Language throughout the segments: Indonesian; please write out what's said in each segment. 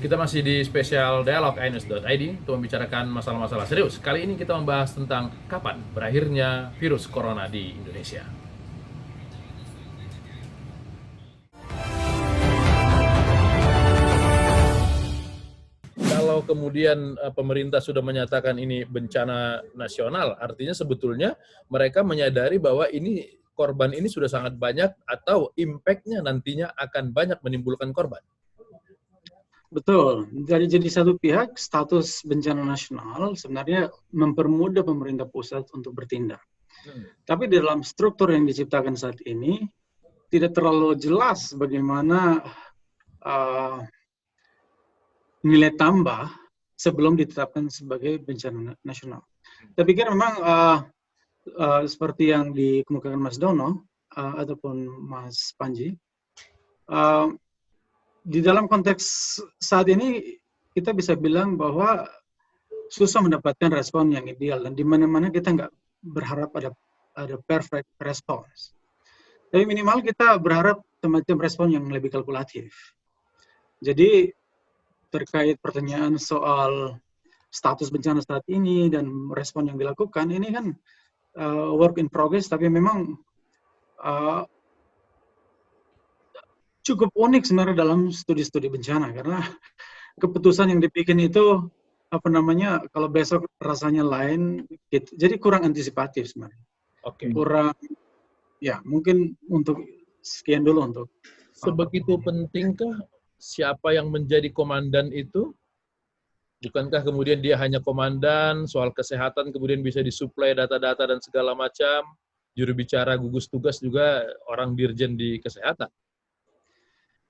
Kita masih di spesial dialog iNews.id untuk membicarakan masalah-masalah serius. Kali ini kita membahas tentang kapan berakhirnya virus corona di Indonesia. Kalau kemudian pemerintah sudah menyatakan ini bencana nasional, artinya sebetulnya mereka menyadari bahwa ini korban ini sudah sangat banyak atau impact-nya nantinya akan banyak menimbulkan korban. Betul. Jadi satu pihak status bencana nasional sebenarnya mempermudah pemerintah pusat untuk bertindak. Tapi di dalam struktur yang diciptakan saat ini tidak terlalu jelas bagaimana nilai tambah sebelum ditetapkan sebagai bencana nasional. Saya pikir memang seperti yang dikemukakan Mas Dono ataupun Mas Panji, di dalam konteks saat ini kita bisa bilang bahwa susah mendapatkan respon yang ideal dan di mana-mana kita nggak berharap ada perfect response. Tapi minimal kita berharap semacam respon yang lebih kalkulatif. Jadi terkait pertanyaan soal status bencana saat ini dan respon yang dilakukan, ini kan work in progress, tapi memang cukup unik sebenarnya dalam studi-studi bencana, karena keputusan yang dibikin itu kalau besok rasanya lain, gitu. Jadi kurang antisipatif sebenarnya. Kurang, ya mungkin untuk sekian dulu untuk. Sebegitu pentingkah siapa yang menjadi komandan itu? Bukankah kemudian dia hanya komandan, soal kesehatan kemudian bisa disuplai data-data dan segala macam, juru bicara gugus tugas juga orang dirjen di kesehatan?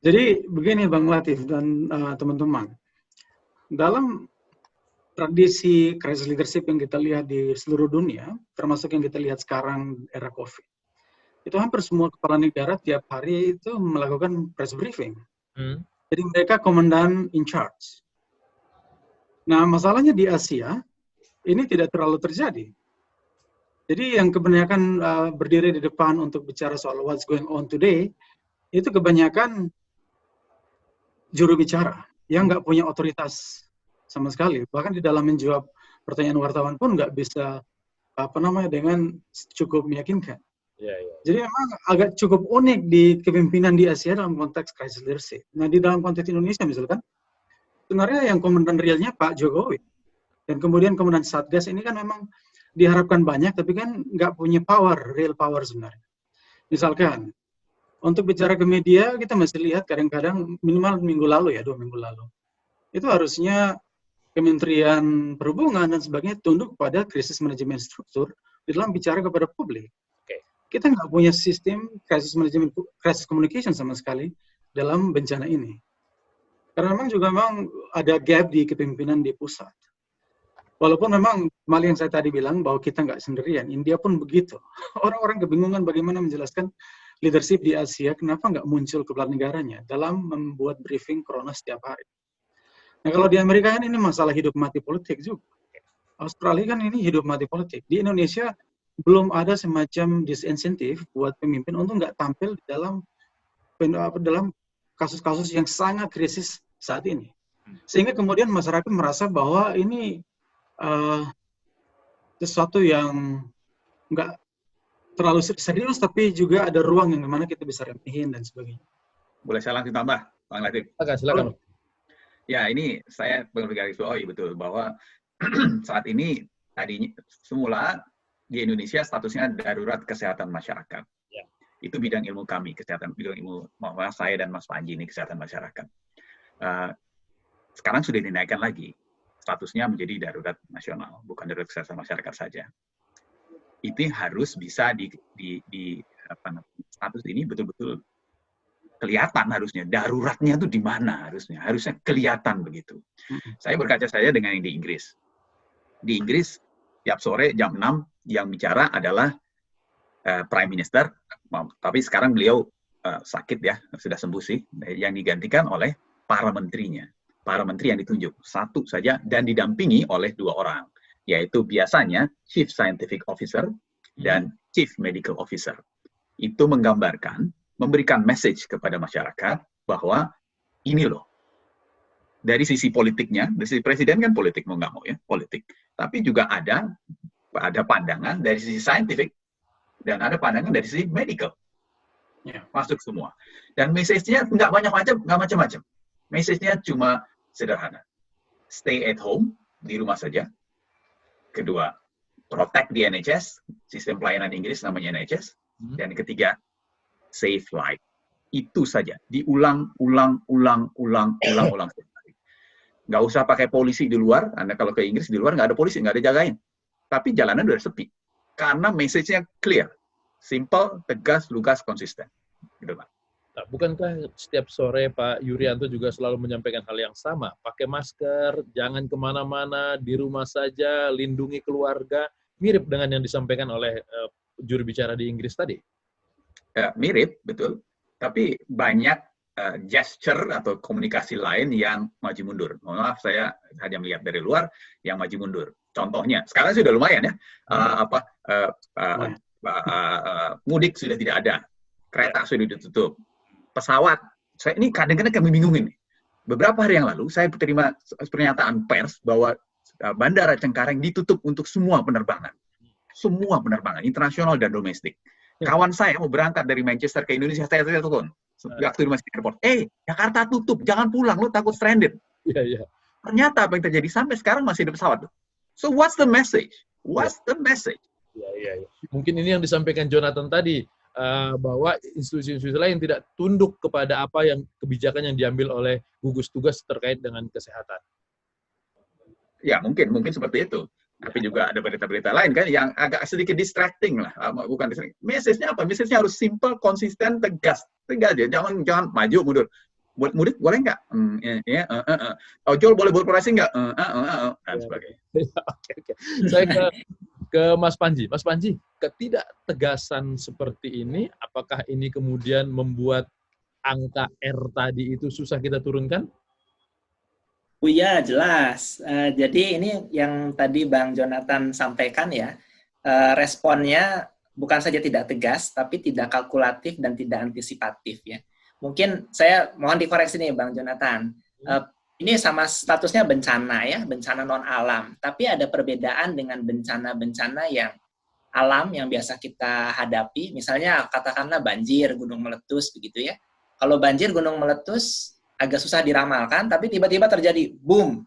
Jadi begini Bang Latif dan teman-teman, dalam tradisi crisis leadership yang kita lihat di seluruh dunia, termasuk yang kita lihat sekarang era COVID, itu hampir semua kepala negara tiap hari itu melakukan press briefing. Jadi mereka komandan in charge. Nah, masalahnya di Asia, ini tidak terlalu terjadi. Jadi yang kebanyakan berdiri di depan untuk bicara soal what's going on today, itu kebanyakan juru bicara yang nggak punya otoritas sama sekali. Bahkan di dalam menjawab pertanyaan wartawan pun nggak bisa dengan cukup meyakinkan. Jadi memang agak cukup unik di kepemimpinan di Asia dalam konteks crisis leadership. Nah, di dalam konteks Indonesia misalkan, sebenarnya yang komandan realnya Pak Jokowi. Dan kemudian komandan Satgas ini kan memang diharapkan banyak, tapi kan nggak punya real power sebenarnya. Misalkan, untuk bicara ke media, kita masih lihat kadang-kadang minimal 2 minggu lalu. Itu harusnya Kementerian Perhubungan dan sebagainya tunduk pada krisis manajemen struktur di dalam bicara kepada publik. Kita nggak punya sistem crisis communication sama sekali dalam bencana ini. Karena memang ada gap di kepemimpinan di pusat. Walaupun memang yang saya tadi bilang bahwa kita nggak sendirian, India pun begitu. Orang-orang kebingungan bagaimana menjelaskan leadership di Asia, kenapa nggak muncul kepala negaranya dalam membuat briefing corona setiap hari. Nah, kalau di Amerika kan ini masalah hidup mati politik juga. Australia kan ini hidup mati politik. Di Indonesia belum ada semacam disinsentif buat pemimpin untuk nggak tampil di dalam kasus-kasus yang sangat krisis saat ini. Sehingga kemudian masyarakat merasa bahwa ini sesuatu yang nggak terlalu serius, tapi juga ada ruang yang dimana kita bisa remehin dan sebagainya. Boleh saya langsung tambah, Bang Latif? Silakan. Ya, ini saya bergaris-bawahi betul bahwa saat ini tadinya semula di Indonesia statusnya darurat kesehatan masyarakat. Ya. Itu bidang ilmu kami, bidang ilmu saya dan Mas Panji ini kesehatan masyarakat. Sekarang sudah dinaikkan lagi statusnya menjadi darurat nasional, bukan darurat kesehatan masyarakat saja. Itu harus bisa status ini betul-betul kelihatan harusnya. Daruratnya itu di mana harusnya kelihatan begitu. Saya berkaca saja dengan yang di Inggris. Di Inggris tiap sore jam 6 yang bicara adalah Prime Minister, tapi sekarang beliau sakit ya, sudah sembuh sih, yang digantikan oleh para menterinya. Para menteri yang ditunjuk satu saja dan didampingi oleh 2 orang, yaitu biasanya Chief Scientific Officer dan Chief Medical Officer. Itu memberikan message kepada masyarakat bahwa ini loh, dari sisi politiknya, dari sisi presiden kan politik mau nggak mau ya, politik. Tapi juga ada pandangan dari sisi scientific dan ada pandangan dari sisi medical. Ya. Masuk semua. Dan message-nya nggak macam-macam. Message-nya cuma sederhana. Stay at home, di rumah saja. Kedua, protect the NHS, sistem pelayanan Inggris namanya NHS. Dan ketiga, save life. Itu saja. Diulang. Nggak usah pakai polisi di luar. Anda kalau ke Inggris di luar nggak ada polisi, nggak ada jagain. Tapi jalanan udah sepi. Karena message-nya clear. Simple, tegas, lugas, konsisten. Gitu, Pak. Nah, bukankah setiap sore Pak Yurianto juga selalu menyampaikan hal yang sama? Pakai masker, jangan kemana-mana, di rumah saja, lindungi keluarga. Mirip dengan yang disampaikan oleh juru bicara di Inggris tadi. Mirip, betul. Tapi banyak gesture atau komunikasi lain yang maju mundur. Mohon maaf, saya hanya melihat dari luar yang maju mundur. Contohnya, sekarang sudah lumayan ya. Mudik sudah tidak ada. Kereta sudah ditutup. Pesawat, ini kadang-kadang kami bingungin. Beberapa hari yang lalu, saya terima pernyataan pers bahwa Bandara Cengkareng ditutup untuk semua penerbangan. Semua penerbangan, internasional dan domestik. Kawan saya mau berangkat dari Manchester ke Indonesia, saya telepon. Waktu di masih airport, Jakarta tutup, jangan pulang, lo takut stranded. Iya. Ternyata apa yang terjadi sampai sekarang masih ada pesawat. So what's the message? What's the message? Iya. Mungkin ini yang disampaikan Jonathan tadi, bahwa institusi-institusi lain tidak tunduk kepada apa yang kebijakan yang diambil oleh gugus tugas terkait dengan kesehatan. Ya, mungkin seperti itu. Tapi juga ada berita-berita lain kan yang agak sedikit distracting lah. Bukan distracting. Message-nya apa? Message-nya harus simple, konsisten, tegas. Tegas aja. Jangan maju, mundur. Buat mudik boleh nggak? Ojol boleh beroperasi nggak? Dan sebagainya. Oke. Saya ke Mas Panji. Mas Panji, ketidaktegasan seperti ini, apakah ini kemudian membuat angka R tadi itu susah kita turunkan? Oh iya, jelas. Jadi ini yang tadi Bang Jonathan sampaikan ya, responnya bukan saja tidak tegas, tapi tidak kalkulatif dan tidak antisipatif ya. Mungkin saya mohon dikoreksi nih Bang Jonathan. Ini sama statusnya bencana ya, bencana non-alam. Tapi ada perbedaan dengan bencana-bencana yang alam yang biasa kita hadapi. Misalnya katakanlah banjir, gunung meletus begitu ya. Kalau banjir, gunung meletus, agak susah diramalkan, tapi tiba-tiba terjadi, boom,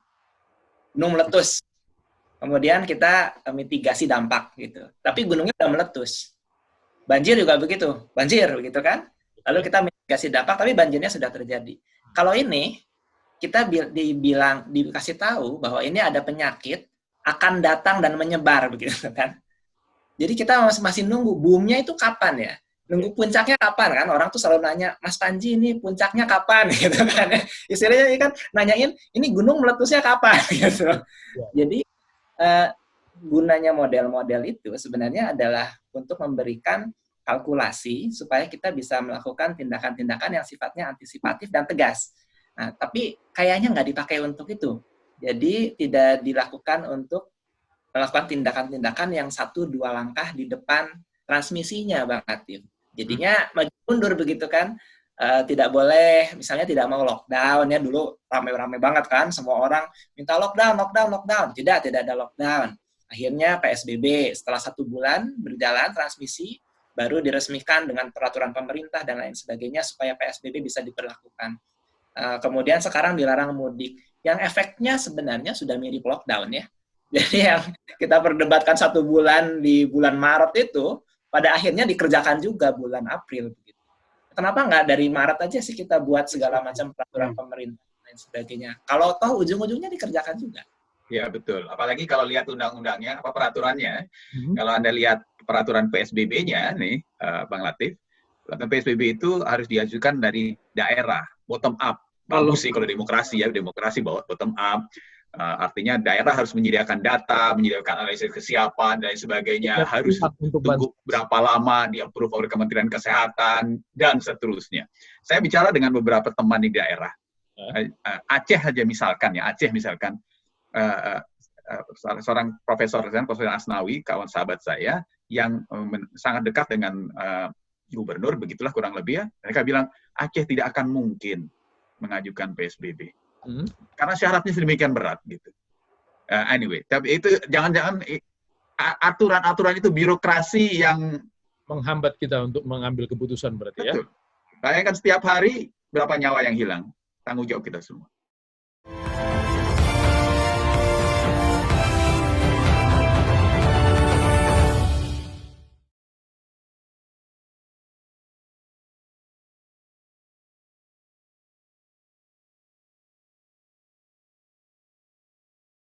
gunung meletus. Kemudian kita mitigasi dampak gitu. Tapi gunungnya udah meletus. Banjir juga begitu, begitu kan? Lalu kita mitigasi dampak, tapi banjirnya sudah terjadi. Kalau ini, kita dikasih tahu bahwa ini ada penyakit, akan datang dan menyebar, begitu kan? Jadi kita masih nunggu, boomnya itu kapan ya? Nunggu puncaknya kapan kan? Orang tuh selalu nanya, Mas Panji ini puncaknya kapan gitu kan? Istilahnya kan nanyain ini gunung meletusnya kapan gitu. Jadi gunanya model-model itu sebenarnya adalah untuk memberikan kalkulasi supaya kita bisa melakukan tindakan-tindakan yang sifatnya antisipatif dan tegas. Nah, tapi kayaknya nggak dipakai untuk itu. Jadi tidak dilakukan untuk melakukan tindakan-tindakan yang 1-2 langkah di depan transmisinya, Bang Latif. Jadinya maju mundur begitu kan, tidak boleh, misalnya tidak mau lockdown ya, dulu ramai-ramai banget kan, semua orang minta lockdown. Tidak ada lockdown. Akhirnya PSBB setelah 1 bulan berjalan transmisi, baru diresmikan dengan peraturan pemerintah dan lain sebagainya supaya PSBB bisa diberlakukan. Kemudian sekarang dilarang mudik, yang efeknya sebenarnya sudah mirip lockdown ya. Jadi yang kita perdebatkan 1 bulan di bulan Maret itu, pada akhirnya dikerjakan juga bulan April. Begitu. Kenapa nggak dari Maret aja sih kita buat segala macam peraturan pemerintah dan sebagainya? Kalau toh ujung-ujungnya dikerjakan juga. Ya betul. Apalagi kalau lihat undang-undangnya, peraturannya. Kalau Anda lihat peraturan PSBB-nya nih, Bang Latif, peraturan PSBB itu harus diajukan dari daerah, bottom up. Bagus sih kalau demokrasi ya, demokrasi bottom up. Artinya daerah harus menyediakan data, menyediakan analisis kesiapan dan sebagainya, harus tunggu berapa lama di-approve oleh Kementerian Kesehatan dan seterusnya. Saya bicara dengan beberapa teman di daerah. Aceh aja misalkan seorang Profesor Asnawi, kawan sahabat saya yang sangat dekat dengan gubernur, begitulah kurang lebih ya. Mereka bilang Aceh tidak akan mungkin mengajukan PSBB. Karena syaratnya sedemikian berat gitu. Anyway, tapi itu jangan-jangan aturan-aturan itu birokrasi yang menghambat kita untuk mengambil keputusan berarti ya. Betul. Bayangkan setiap hari berapa nyawa yang hilang, tanggung jawab kita semua.